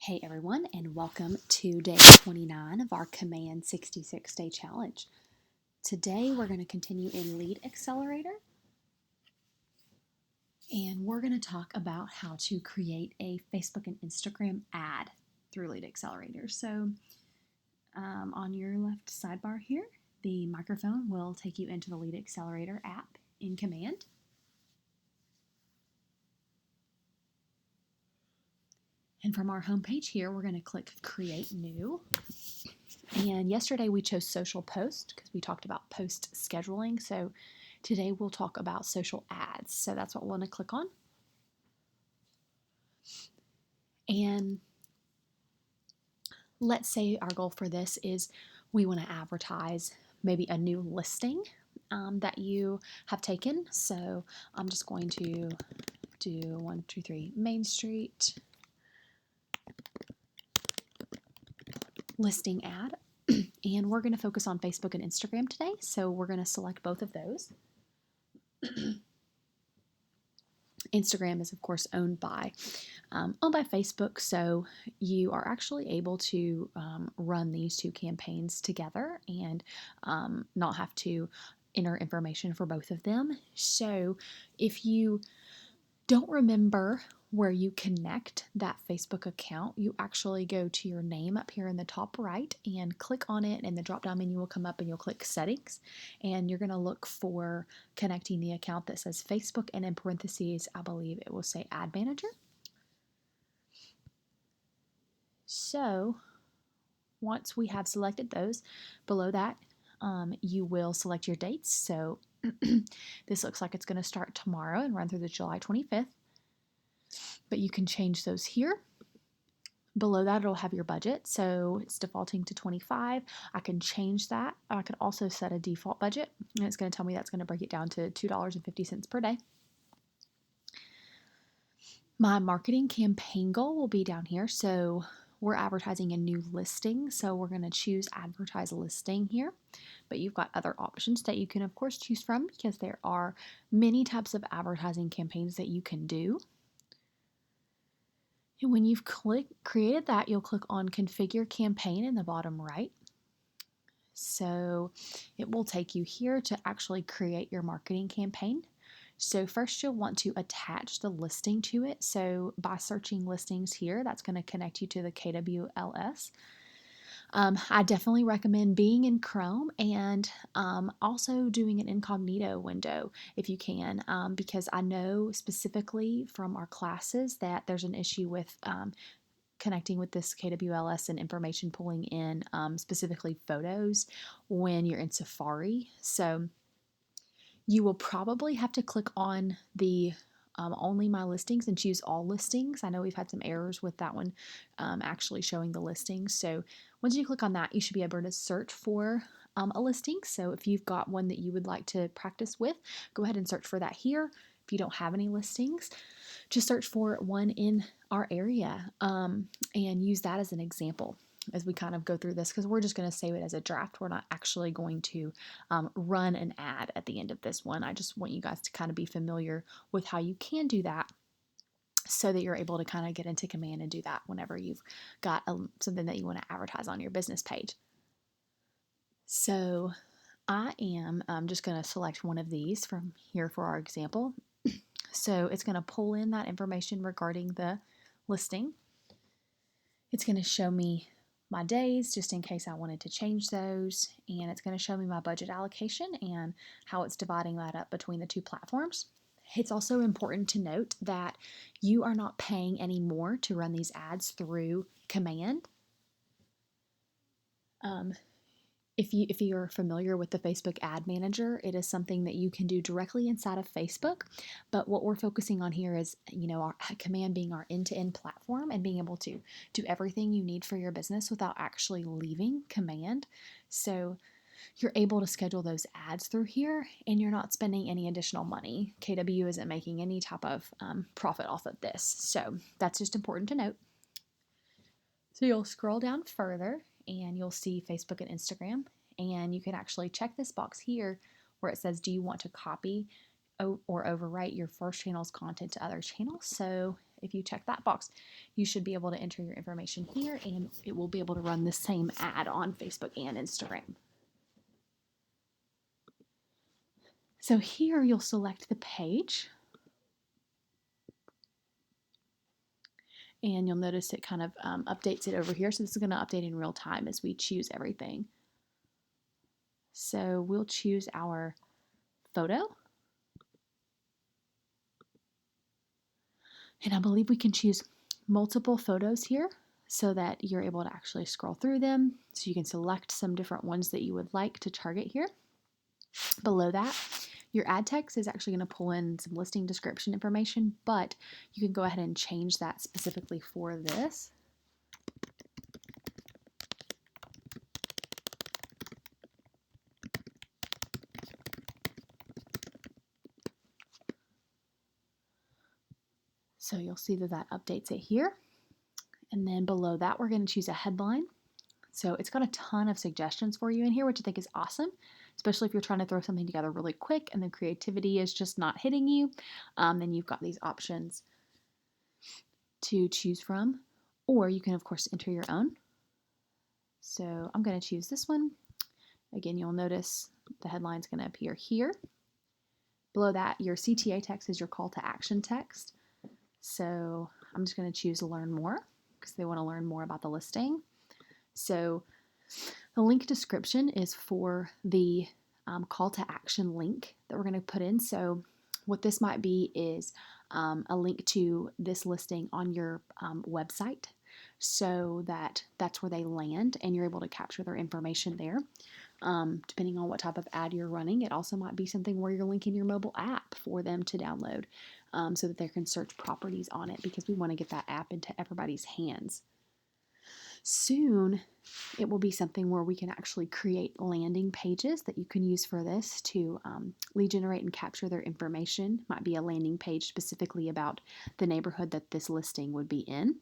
Hey everyone, and welcome to day 29 of our Command 66 Day Challenge. Today we're going to continue in Lead Accelerator, and we're going to talk about how to create a Facebook and Instagram ad through Lead Accelerator. So on your left sidebar here, the microphone will take you into the Lead Accelerator app in Command. And from our homepage here, we're going to click Create New. And yesterday we chose social post because we talked about post scheduling. So today we'll talk about social ads. So that's what we're going to click on. And let's say our goal for this is we want to advertise maybe a new listing that you have taken. So I'm just going to do 123 Main Street listing ad. And we're going to focus on Facebook and Instagram today. So we're going to select both of those. Instagram is, of course, owned by Facebook, so you are actually able to run these two campaigns together and not have to enter information for both of them. So if you don't remember where you connect that Facebook account, you actually go to your name up here in the top right and click on it, and the drop down menu will come up and you'll click settings, and you're going to look for connecting the account that says Facebook, and in parentheses I believe it will say Ad Manager. So once we have selected those, below that you will select your dates. So this looks like it's going to start tomorrow and run through the July 25th. But you can change those here. Below that, it'll have your budget. So it's defaulting to 25. I can change that. I could also set a default budget, and it's going to tell me that's going to break it down to $2.50 per day. My marketing campaign goal will be down here. So we're advertising a new listing. So we're going to choose advertise listing here. But you've got other options that you can, of course, choose from because there are many types of advertising campaigns that you can do. And when you've created that, you'll click on Configure Campaign in the bottom right. So it will take you here to actually create your marketing campaign. So first you'll want to attach the listing to it. So by searching listings here, that's going to connect you to the KWLS. I definitely recommend being in Chrome and also doing an incognito window if you can, because I know specifically from our classes that there's an issue with connecting with this KWLS and information pulling in specifically photos when you're in Safari. So you will probably have to click on the only my listings and choose all listings. I know we've had some errors with that one actually showing the listings. So once you click on that, you should be able to search for a listing. So if you've got one that you would like to practice with, go ahead and search for that here. If you don't have any listings, just search for one in our area and use that as an example as we kind of go through this, because we're just going to save it as a draft. We're not actually going to run an ad at the end of this one. I just want you guys to kind of be familiar with how you can do that so that you're able to kind of get into Command and do that whenever you've got something that you want to advertise on your business page. So I am just going to select one of these from here for our example. So it's going to pull in that information regarding the listing. It's going to show me my days just in case I wanted to change those, and it's going to show me my budget allocation and how it's dividing that up between the two platforms. It's also important to note that you are not paying any more to run these ads through Command. If you're familiar with the Facebook Ad Manager, it is something that you can do directly inside of Facebook. But what we're focusing on here is, our Command being our end-to-end platform and being able to do everything you need for your business without actually leaving Command. So you're able to schedule those ads through here, and you're not spending any additional money. KW isn't making any type of profit off of this. So that's just important to note. So you'll scroll down further and you'll see Facebook and Instagram, and you can actually check this box here where it says, do you want to copy or overwrite your first channel's content to other channels? So if you check that box, you should be able to enter your information here and it will be able to run the same ad on Facebook and Instagram. So here you'll select the page and you'll notice it kind of updates it over here. So this is going to update in real time as we choose everything. So we'll choose our photo. And I believe we can choose multiple photos here so that you're able to actually scroll through them. So you can select some different ones that you would like to target here. Below that, your ad text is actually going to pull in some listing description information, but you can go ahead and change that specifically for this. So you'll see that that updates it here. And then below that, we're going to choose a headline. So it's got a ton of suggestions for you in here, which I think is awesome, especially if you're trying to throw something together really quick and the creativity is just not hitting you. Then you've got these options to choose from, or you can, of course, enter your own. So I'm going to choose this one. Again, you'll notice the headline's going to appear here. Below that, your CTA text is your call to action text. So I'm just going to choose learn more because they want to learn more about the listing. So the link description is for the call to action link that we're going to put in. So what this might be is a link to this listing on your website so that that's where they land and you're able to capture their information there. Depending on what type of ad you're running, it also might be something where you're linking your mobile app for them to download so that they can search properties on it, because we want to get that app into everybody's hands. Soon, it will be something where we can actually create landing pages that you can use for this to lead generate and capture their information. Might be a landing page specifically about the neighborhood that this listing would be in.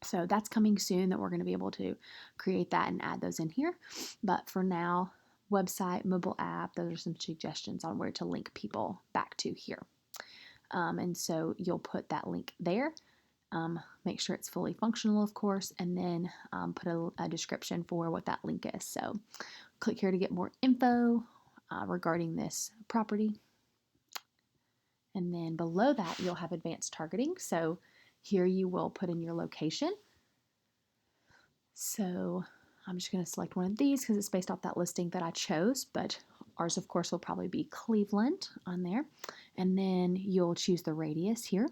So that's coming soon, that we're going to be able to create that and add those in here. But for now, website, mobile app, those are some suggestions on where to link people back to here. And so you'll put that link there. Make sure it's fully functional, of course, and then put a description for what that link is. So click here to get more info regarding this property. And then below that, you'll have advanced targeting. So here you will put in your location. So I'm just going to select one of these because it's based off that listing that I chose, but ours, of course, will probably be Cleveland on there. And then you'll choose the radius here.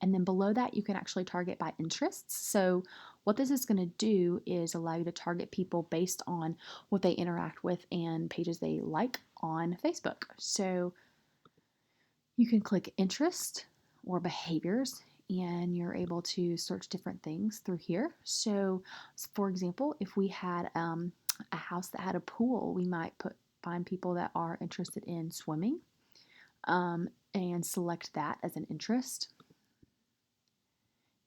And then below that, you can actually target by interests. So what this is going to do is allow you to target people based on what they interact with and pages they like on Facebook. So you can click interest or behaviors, and you're able to search different things through here. So for example, if we had a house that had a pool, we might find people that are interested in swimming and select that as an interest.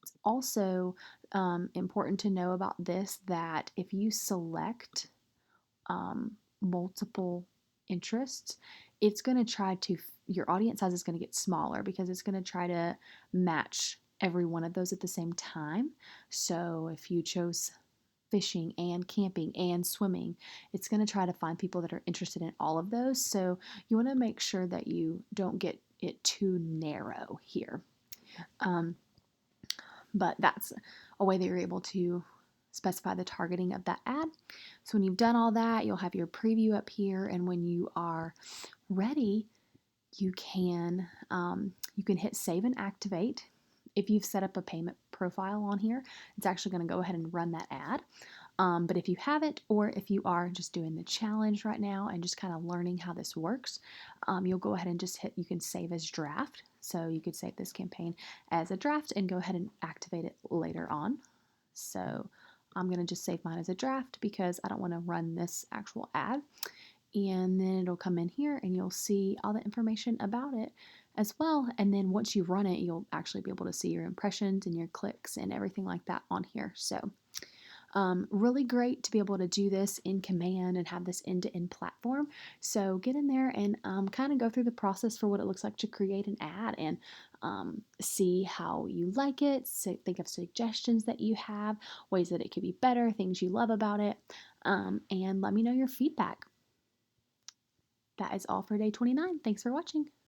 It's also important to know about this, that if you select multiple interests, it's going to try to, your audience size is going to get smaller because it's going to try to match every one of those at the same time. So if you chose fishing and camping and swimming, it's going to try to find people that are interested in all of those. So you want to make sure that you don't get it too narrow here. But that's a way that you're able to specify the targeting of that ad. So when you've done all that, you'll have your preview up here, and when you are ready, you can hit save and activate. If you've set up a payment profile on here, it's actually going to go ahead and run that ad. But if you haven't, or if you are just doing the challenge right now and just kind of learning how this works, you'll go ahead and just you can save as draft. So you could save this campaign as a draft and go ahead and activate it later on. So I'm going to just save mine as a draft because I don't want to run this actual ad. And then it'll come in here and you'll see all the information about it as well. And then once you run it, you'll actually be able to see your impressions and your clicks and everything like that on here. So really great to be able to do this in Command and have this end-to-end platform. So get in there and kind of go through the process for what it looks like to create an ad and see how you like it, so think of suggestions that you have, ways that it could be better, things you love about it, and let me know your feedback. That is all for day 29. Thanks for watching.